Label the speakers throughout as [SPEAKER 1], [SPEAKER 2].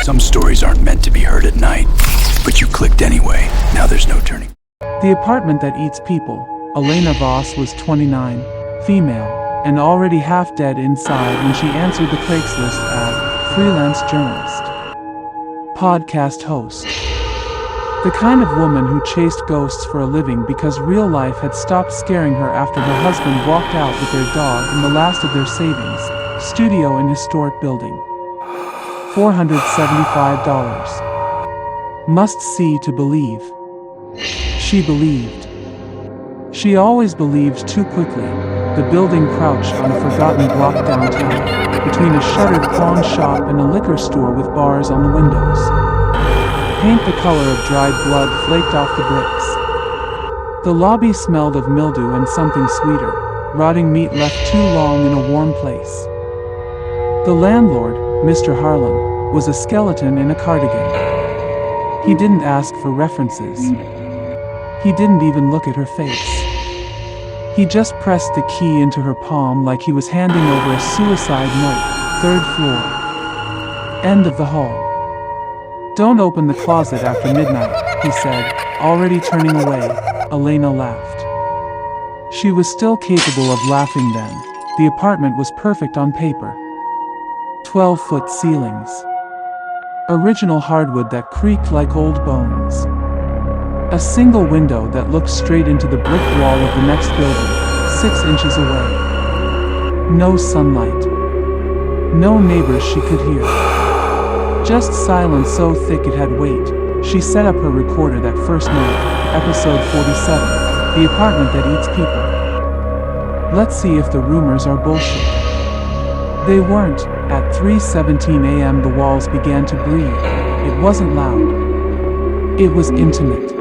[SPEAKER 1] Some stories aren't meant to be heard at night, but you clicked anyway. Now there's no turning.
[SPEAKER 2] The apartment that eats people. Elena Voss was 29, female, and already half dead inside when she answered the Craigslist ad, freelance journalist, podcast host. The kind of woman who chased ghosts for a living because real life had stopped scaring her after her husband walked out with their dog and the last of their savings. Studio in historic building. $475. Must see to believe. She believed. She always believed too quickly. The building crouched on a forgotten block downtown, between a shuttered pawn shop and a liquor store with bars on the windows. Paint the color of dried blood flaked off the bricks. The lobby smelled of mildew and something sweeter, rotting meat left too long in a warm place. The landlord, Mr. Harlan, was a skeleton in a cardigan. He didn't ask for references. He didn't even look at her face. He just pressed the key into her palm like he was handing over a suicide note. 3rd floor. End of the hall. Don't open the closet after midnight, he said, already turning away. Elena laughed. She was still capable of laughing then. The apartment was perfect on paper. 12-foot ceilings. Original hardwood that creaked like old bones. A single window that looked straight into the brick wall of the next building, 6 inches away. No sunlight. No neighbors she could hear. Just silence so thick it had weight. She set up her recorder that first night, episode 47, the apartment that eats people. Let's see if the rumors are bullshit. They weren't. At 3:17 a.m. the walls began to breathe. It wasn't loud. It was intimate.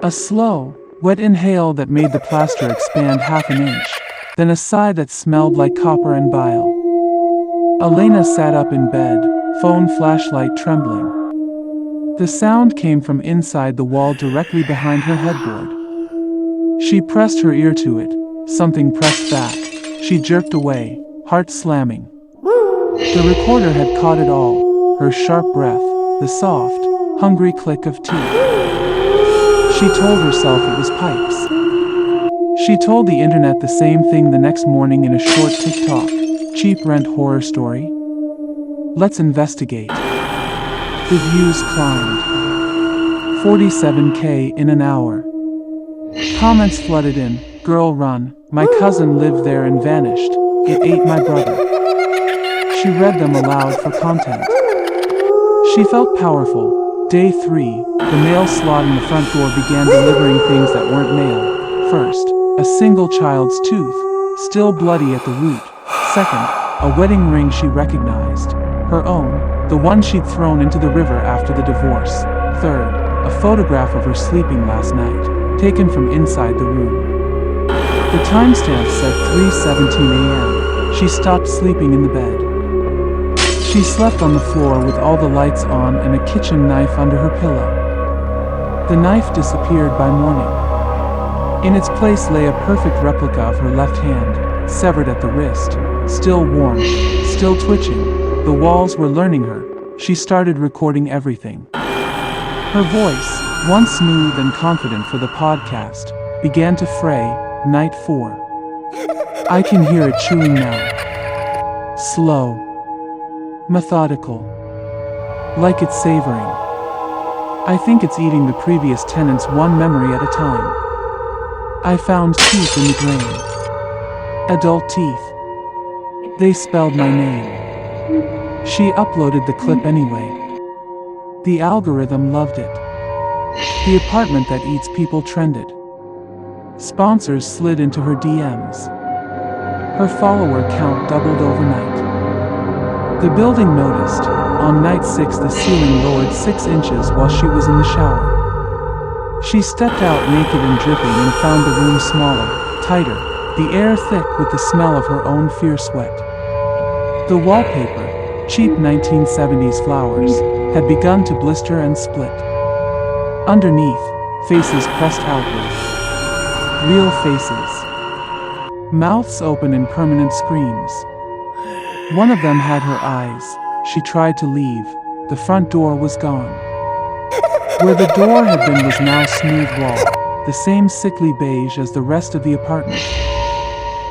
[SPEAKER 2] A slow, wet inhale that made the plaster expand half an inch, then a sigh that smelled like copper and bile. Elena sat up in bed, phone flashlight trembling. The sound came from inside the wall directly behind her headboard. She pressed her ear to it. Something pressed back. She jerked away, heart slamming. The recorder had caught it all, her sharp breath, the soft, hungry click of teeth. She told herself it was pipes. She told the internet the same thing the next morning in a short TikTok. Cheap rent horror story? Let's investigate. The views climbed. 47K in an hour. Comments flooded in. Girl run, my cousin lived there and vanished. It ate my brother. She read them aloud for content. She felt powerful. Day 3, the mail slot in the front door began delivering things that weren't mail. First, a single child's tooth, still bloody at the root. Second, a wedding ring she recognized. Her own, the one she'd thrown into the river after the divorce. Third, a photograph of her sleeping last night, taken from inside the room. The timestamp said 3:17 a.m. She stopped sleeping in the bed. She slept on the floor with all the lights on and a kitchen knife under her pillow. The knife disappeared by morning. In its place lay a perfect replica of her left hand, severed at the wrist, still warm, still twitching. The walls were learning her. She started recording everything. Her voice, once smooth and confident for the podcast, began to fray. Night 4. I can hear it chewing now. Slow. Methodical. Like it's savoring. I think it's eating the previous tenant's one memory at a time. I found teeth in the drain. Adult teeth. They spelled my name. She uploaded the clip anyway. The algorithm loved it. The apartment that eats people trended. Sponsors slid into her DMs. Her follower count doubled overnight. The building noticed. On night 6 the ceiling lowered 6 inches while she was in the shower. She stepped out naked and dripping and found the room smaller, tighter, the air thick with the smell of her own fierce sweat. The wallpaper, cheap 1970s flowers, had begun to blister and split. Underneath, faces pressed outward. Real faces. Mouths open in permanent screams. One of them had her eyes. She tried to leave, the front door was gone. Where the door had been was now smooth wall, the same sickly beige as the rest of the apartment.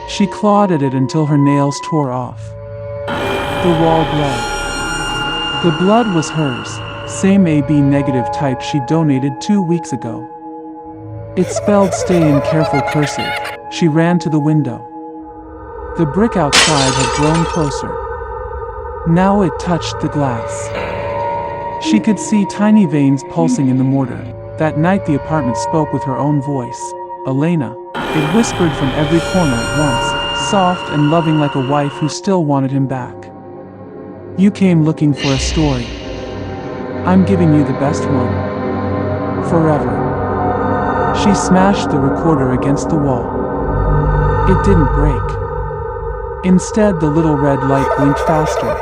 [SPEAKER 2] She clawed at it until her nails tore off. The wall bled. The blood was hers, same AB negative type she donated 2 weeks ago. It spelled stay in careful cursive. She ran to the window. The brick outside had grown closer. Now it touched the glass. She could see tiny veins pulsing in the mortar. That night the apartment spoke with her own voice. Elena. It whispered from every corner at once, soft and loving like a wife who still wanted him back. You came looking for a story. I'm giving you the best one. Forever. She smashed the recorder against the wall. It didn't break. Instead, the little red light blinked faster,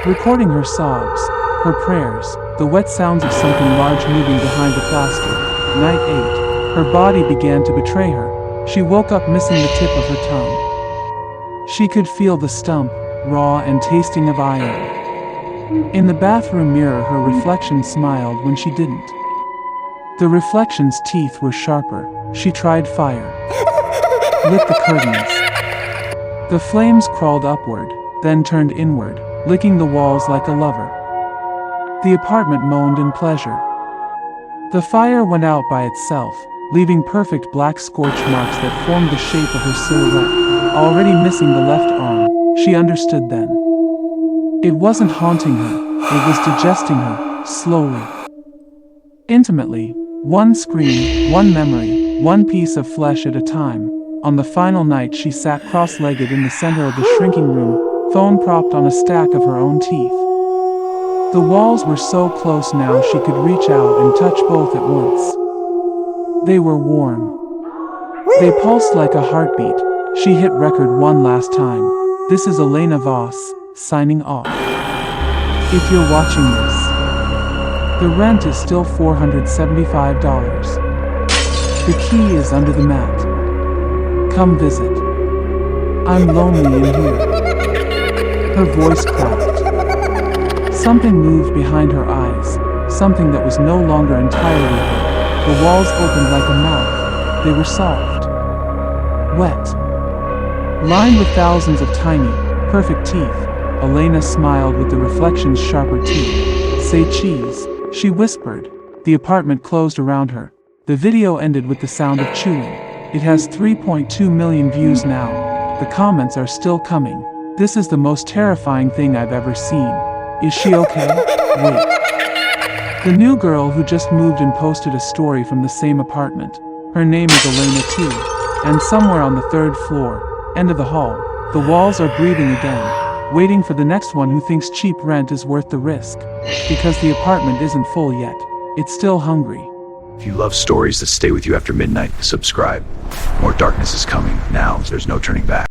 [SPEAKER 2] recording her sobs, her prayers, the wet sounds of something large moving behind the plaster. Night 8. Her body began to betray her. She woke up missing the tip of her tongue. She could feel the stump, raw and tasting of iron. In the bathroom mirror, her reflection smiled when she didn't. The reflection's teeth were sharper. She tried fire. Lit the curtains. The flames crawled upward, then turned inward, licking the walls like a lover. The apartment moaned in pleasure. The fire went out by itself, leaving perfect black scorch marks that formed the shape of her silhouette. Already missing the left arm, she understood then. It wasn't haunting her, it was digesting her, slowly. Intimately, one scream, one memory, one piece of flesh at a time. On the final night she sat cross-legged in the center of the shrinking room, phone propped on a stack of her own teeth. The walls were so close now she could reach out and touch both at once. They were warm. They pulsed like a heartbeat. She hit record one last time. This is Elena Voss, signing off. If you're watching this, the rent is still $475. The key is under the mat. Come visit. I'm lonely in here. Her voice cracked. Something moved behind her eyes, something that was no longer entirely her. The walls opened like a mouth. They were soft, wet, lined with thousands of tiny, perfect teeth. Elena smiled with the reflection's sharper teeth. Say cheese, she whispered. The apartment closed around her. The video ended with the sound of chewing. It has 3.2 million views now. The comments are still coming. This is the most terrifying thing I've ever seen. Is she okay? Wait. The new girl who just moved in posted a story from the same apartment. Her name is Elena too. And somewhere on the 3rd floor, end of the hall, the walls are breathing again, waiting for the next one who thinks cheap rent is worth the risk. Because the apartment isn't full yet. It's still hungry.
[SPEAKER 1] If you love stories that stay with you after midnight, subscribe. More darkness is coming. Now, there's no turning back.